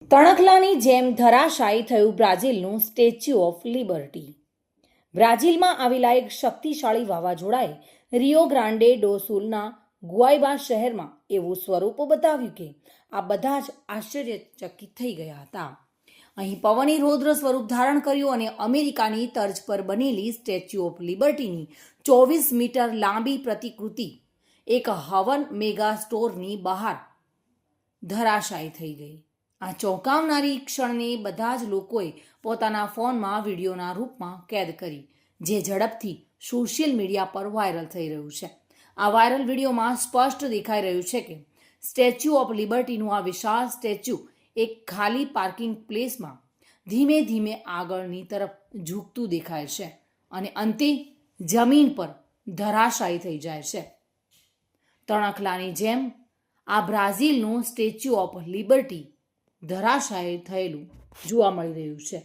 તણખલાની જેમ ધરાશાયી થયું બ્રાઝિલનું સ્ટેચ્યુ ઓફ લિબર્ટી. બ્રાઝિલમાં આવેલા એક શક્તિશાળી વાવાઝોડાએ રિયો ગ્રાન્ડે ડો સુલના ગુઆઇબા શહેરમાં એવું સ્વરૂપ બતાવ્યું કે આ બધા જ આશ્ચર્યચકિત થઈ ગયા હતા. અહીં પવને રૌદ્ર સ્વરૂપ ધારણ કર્યું અને અમેરિકાની તર્જ પર બનેલી સ્ટેચ્યુ ઓફ લિબર્ટીની 24 મીટર લાંબી પ્રતિકૃતિ એક હવન મેગા સ્ટોરની બહાર ધરાશાયી થઈ ગઈ. આ ચોંકાવનારી ક્ષણને બધા જ લોકોએ પોતાના ફોનમાં વિડીયોના રૂપમાં કેદ કરી, જે ઝડપથી સોશિયલ મીડિયા પર વાયરલ થઈ રહ્યું છે. આ વાયરલ વિડીયોમાં સ્પષ્ટ દેખાઈ રહ્યું છે કે સ્ટેચ્યુ ઓફ લિબર્ટીનું આ વિશાળ સ્ટેચ્યુ એક ખાલી પાર્કિંગ પ્લેસમાં ધીમે ધીમે આગળની તરફ ઝૂકતું દેખાય છે અને અંતે જમીન પર ધરાશાયી થઈ જાય છે. તણખલાની જેમ આ બ્રાઝિલનું સ્ટેચ્યુ ઓફ લિબર્ટી ધરાશાયી થયેલું જોવા મળી રહ્યું છે.